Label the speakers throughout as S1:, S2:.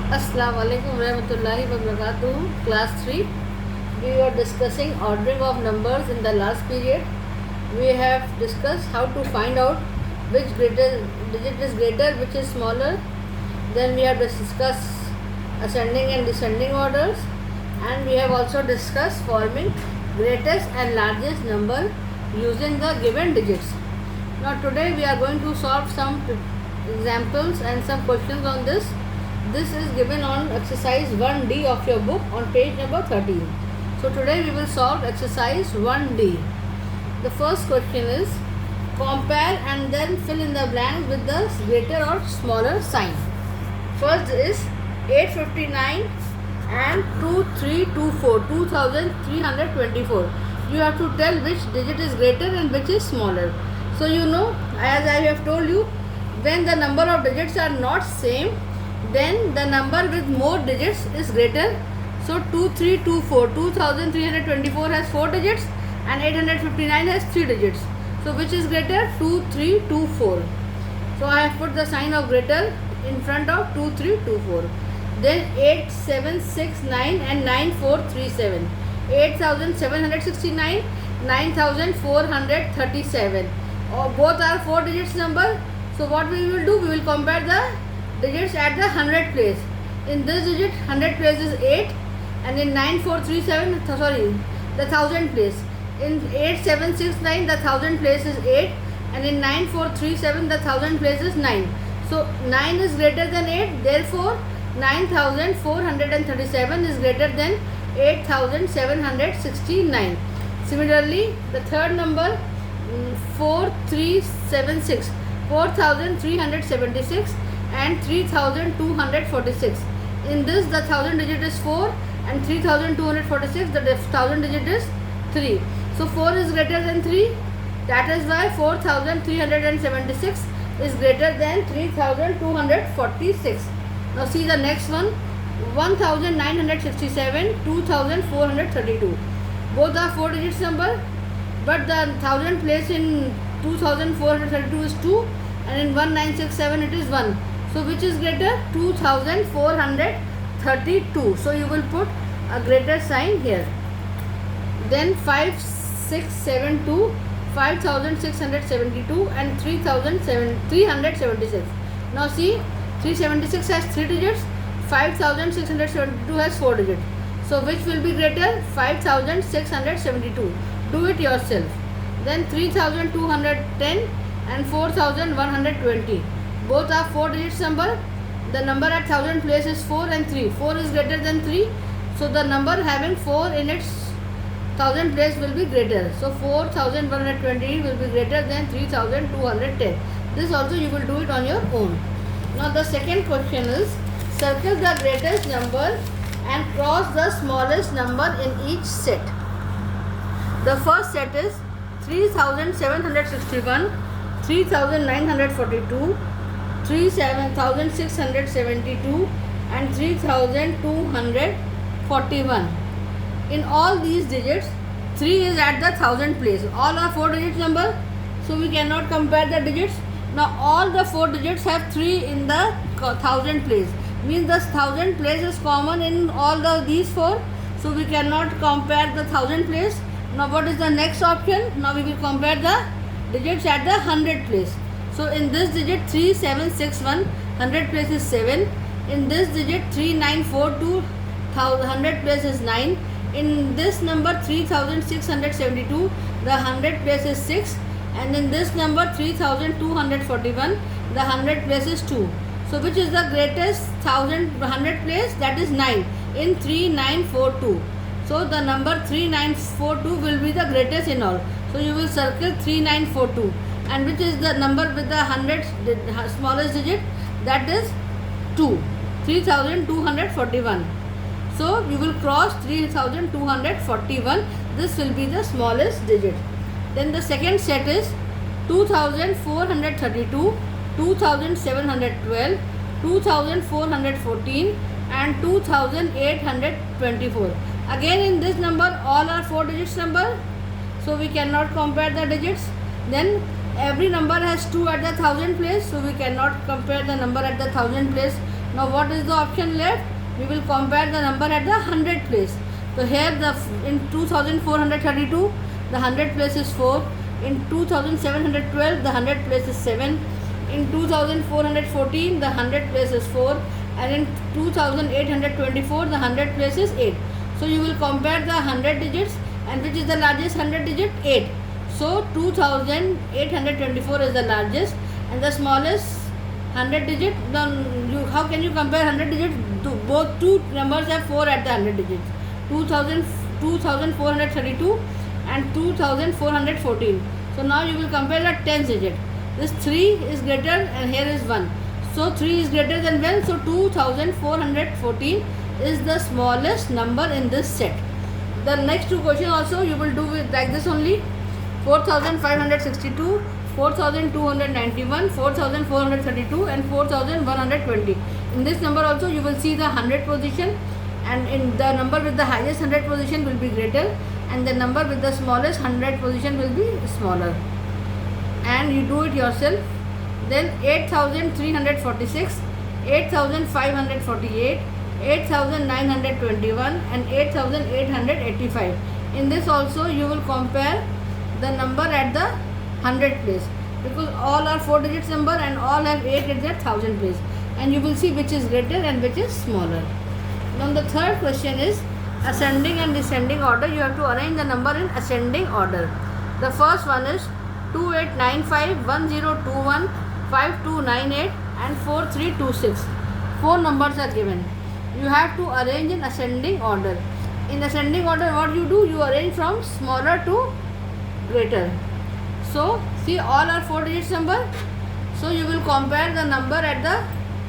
S1: Assalamu alaikum warahmatullahi wabarakatuh. Class 3. We were discussing ordering of numbers in the last period. We have discussed how to find out which digit is greater, which is smaller. Then we have discussed ascending and descending orders. And we have also discussed forming greatest and largest number using the given digits. Now today we are going to solve some examples and some questions on this. This is given on exercise 1D of your book on page number 13. So today we will solve exercise 1D. The first question is compare and then fill in the blanks with the greater or smaller sign. First is 859 and 2324, 2324. You have to tell which digit is greater and which is smaller. So you know, as I have told you, when the number of digits are not same, then the number with more digits is greater. So 2324, 2324 has 4 digits and 859 has 3 digits. So which is greater? 2324. So I have put the sign of greater in front of 2324. Then 8769 and 9437. 8769, 9437. Both are 4 digits number. So what we will do? We will compare the digits at the 100 place. In this digit 100 place is 8 and in 9437 the 1000 place. In 8769 the 1000 place is 8 and in 9437 the 1000 place is 9. So 9 is greater than 8, therefore 9437 is greater than 8769. Similarly, the third number 4376, 4376 and 3246. In this the 1000 digit is 4 and 3246 the 1000 digit is 3. So 4 is greater than 3. That is why 4376 is greater than 3246. Now see the next one, 1967, 2432. Both are 4 digits number, but the 1000 place in 2432 is 2 and in 1967 it is 1. So which is greater? 2432. So you will put a greater sign here. Then 5672, 5672 and 376. Now see, 376 has 3 digits, 5672 has 4 digits. So which will be greater? 5672. Do it yourself. Then 3210 and 4120. Both are 4 digits number. The number at 1000 place is 4 and 3. 4 is greater than 3. So the number having 4 in its 1000 place will be greater. So 4120 will be greater than 3210. This also you will do it on your own. Now the second question is circle the greatest number and cross the smallest number in each set. The first set is 3761, 3942, 3672 and 3241. In all these digits 3 is at the 1000 place. All are 4 digits number, so we cannot compare the digits. Now all the 4 digits have 3 in the 1000 place, means the 1000 place is common in all these 4, so we cannot compare the 1000 place. Now what is the next option? Now we will compare the digits at the 100 place. So in this digit 3761, 100 place is 7. In this digit 3942, 100 place is 9. In this number 3672, the 100 place is 6. And in this number 3241, the 100 place is 2. So which is the greatest 100 place? That is 9 in 3942. So the number 3942 will be the greatest in all. So you will circle 3942. And which is the number with the 100 smallest digit? That is 2, 3241. So you will cross 3241. This will be the smallest digit. Then the second set is 2432, 2712, 2414 and 2824. Again in this number all are 4 digits number, so we cannot compare the digits. Then every number has 2 at the 1000 place, so we cannot compare the number at the 1000 place Now what is the option left? We will compare the number at the 100 place. So here in 2432 the 100 place is 4. In 2712 the 100 place is 7. In 2414 the 100 place is 4. And in 2824 the 100 place is 8. So you will compare the 100 digits, and which is the largest 100 digit? 8. So 2824 is the largest, and the smallest 100 digit. How can you compare 100 digits? Both two numbers have 4 at the 100 digits. 2432 and 2414. So now you will compare the 10th digit. This 3 is greater and here is 1. So 3 is greater than 1. So 2414 is the smallest number in this set. The next two questions also you will do with like this only. 4562, 4291, 4432 and 4120. In this number also you will see the 100 position, and in the number with the highest 100 position will be greater, and the number with the smallest 100 position will be smaller. And you do it yourself. Then 8346, 8548, 8921 and 8885. In this also you will compare the number at the 100 place, because all are 4 digits number and all have 8 at their 1000 place, and you will see which is greater and which is smaller. Now the third question is ascending and descending order. You have to arrange the number in ascending order. The first one is 2895, 1021, 5298 and 4326. 4 numbers are given. You have to arrange in ascending order. In ascending order, what you do? You arrange from smaller to greater. So see, all are 4 digits number. So you will compare the number at the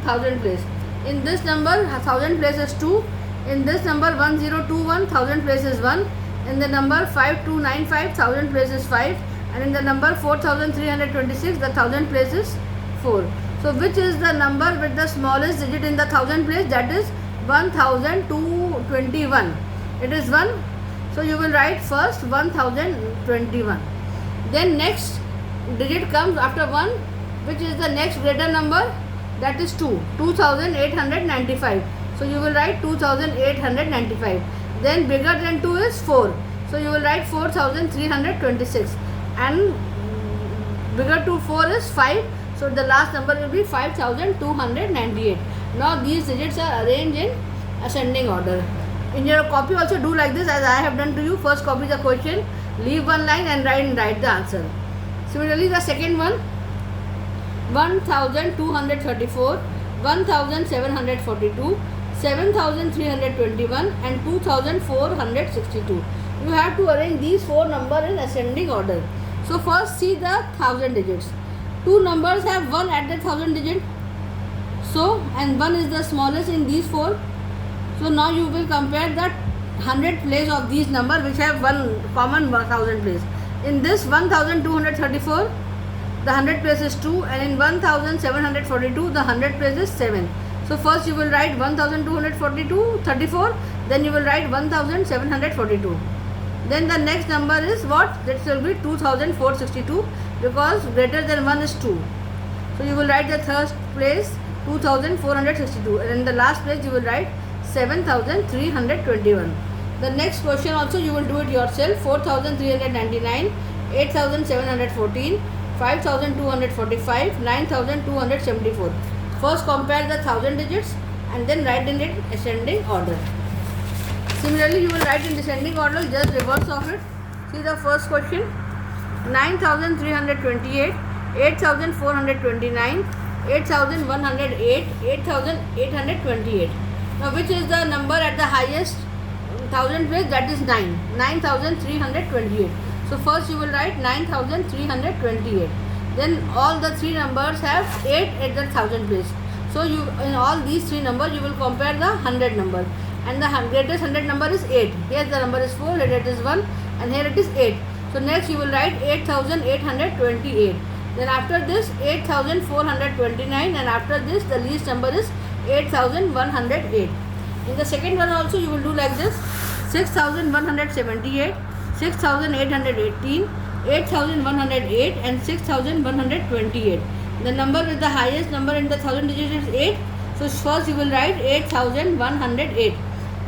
S1: 1000 place. In this number 1000 place is 2. In this number 1021 1000 place is 1. In the number 5295 1000 place is 5. And in the number 4326 the 1000 place is 4. So which is the number with the smallest digit in the 1000 place? That is 1221. It is 1. So you will write first 1021. Then next digit comes after 1, which is the next greater number, that is 2. 2895. So you will write 2895. Then bigger than 2 is 4. So you will write 4326. And bigger to 4 is 5. So the last number will be 5298. Now these digits are arranged in ascending order. In your copy also do like this as I have done to you. First copy the question, leave one line and write the answer. Similarly the second one, 1234, 1742, 7321 and 2462. You have to arrange these 4 numbers in ascending order. So first see the 1000 digits. 2 numbers have 1 at the 1000 digit. So, and 1 is the smallest in these 4. So now you will compare the 100 place of these numbers which have one common 1000 place. In this 1234, the 100 place is 2, and in 1742 the 100 place is 7. So first you will write 34, then you will write 1742. Then the next number is what? That will be 2462, because greater than 1 is 2. So you will write the third place 2462, and in the last place you will write 7321. The next question also you will do it yourself. 4399, 8714, 5245, 9274. First compare the 1000 digits and then write in it ascending order. Similarly you will write in descending order, just reverse of it. See the first question, 9328, 8429, 8108, 8828. Now which is the number at the highest 1000 place? That is 9. 9328. So first you will write 9328. Then all the 3 numbers have 8 at the 1000 place. So you, in all these 3 numbers you will compare the 100 number, and the greatest 100 number is 8. Here the number is 4, here it is 1, and here it is 8. So next you will write 8828. Then after this 8429, and after this the least number is 8108. In the second one also you will do like this: 6178, 6818, 8108 and 6128. The number with the highest number in the 1000 digits is 8. So first you will write 8108.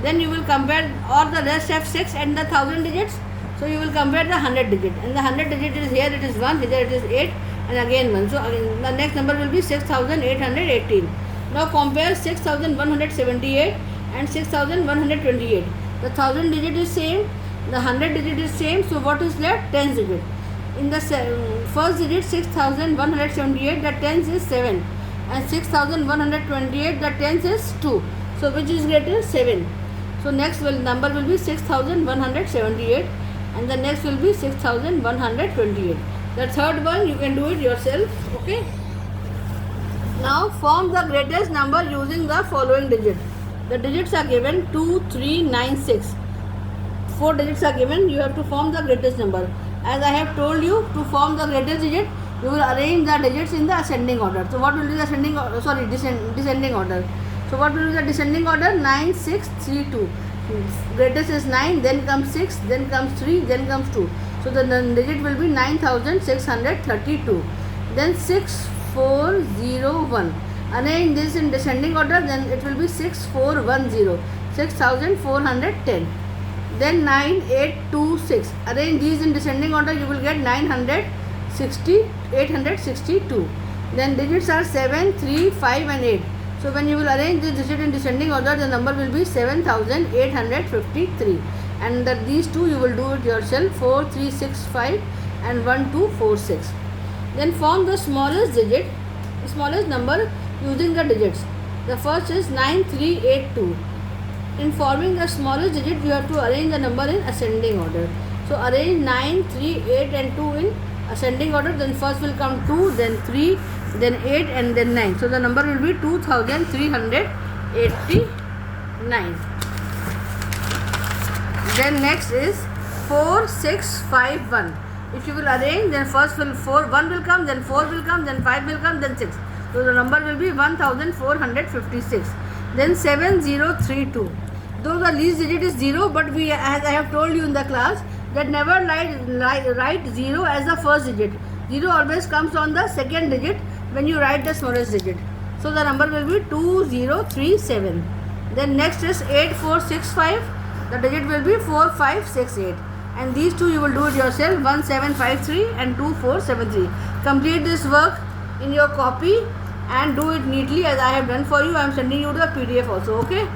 S1: Then you will compare, all the rest have 6 and the 1000 digits. So you will compare the 100 digit, and the 100 digit is here, it is 1, here it is 8, and again 1. So again, the next number will be 6818. Now compare 6178 and 6128. The 1000 digit is same, the 100 digit is same. So what is left? Tens digit. In the first digit 6178, the tens is 7, and 6128, the tens is 2. So which is greater? 7. So next number will be 6178, and the next will be 6128. The third one you can do it yourself. Okay. Now form the greatest number using the following digit. The digits are given 2, 3, 9, 6. 4 digits are given. You have to form the greatest number. As I have told you, to form the greatest digit, you will arrange the digits in the ascending order. So what will be the descending order? So what will be the descending order? 9, 6, 3, 2. Greatest is 9, then comes 6, then comes 3, then comes 2. So the digit will be 9632. Then 6, 4, 0, 1. Arrange this in descending order, then it will be 6, 4, 1, 0. 6410. Then 9, 8, 2, 6. Arrange these in descending order, you will get 862. Then digits are 7, 3, 5 and 8. So when you will arrange this digit in descending order, the number will be 7853. And these two you will do it yourself, 4, 3, 6, 5 and 1, 2, 4, 6. Then form the smallest number using the digits. The first is 9382. In forming the smallest digit, you have to arrange the number in ascending order. So arrange 9, 3, 8 and 2 in ascending order. Then first will come 2, then 3, then 8 and then 9. So the number will be 2389. Then next is 4651. If you will arrange, then first will 1 will come, then 4 will come, then 5 will come, then 6. So the number will be 1456. Then 7032. Though the least digit is 0, but as I have told you in the class, that never write 0 as the first digit. 0 always comes on the second digit when you write the smallest digit. So the number will be 2037. Then next is 8465. The digit will be 4568. And these two you will do it yourself, 1753 and 2473. Complete this work in your copy and do it neatly as I have done for you. I am sending you the PDF also. Okay.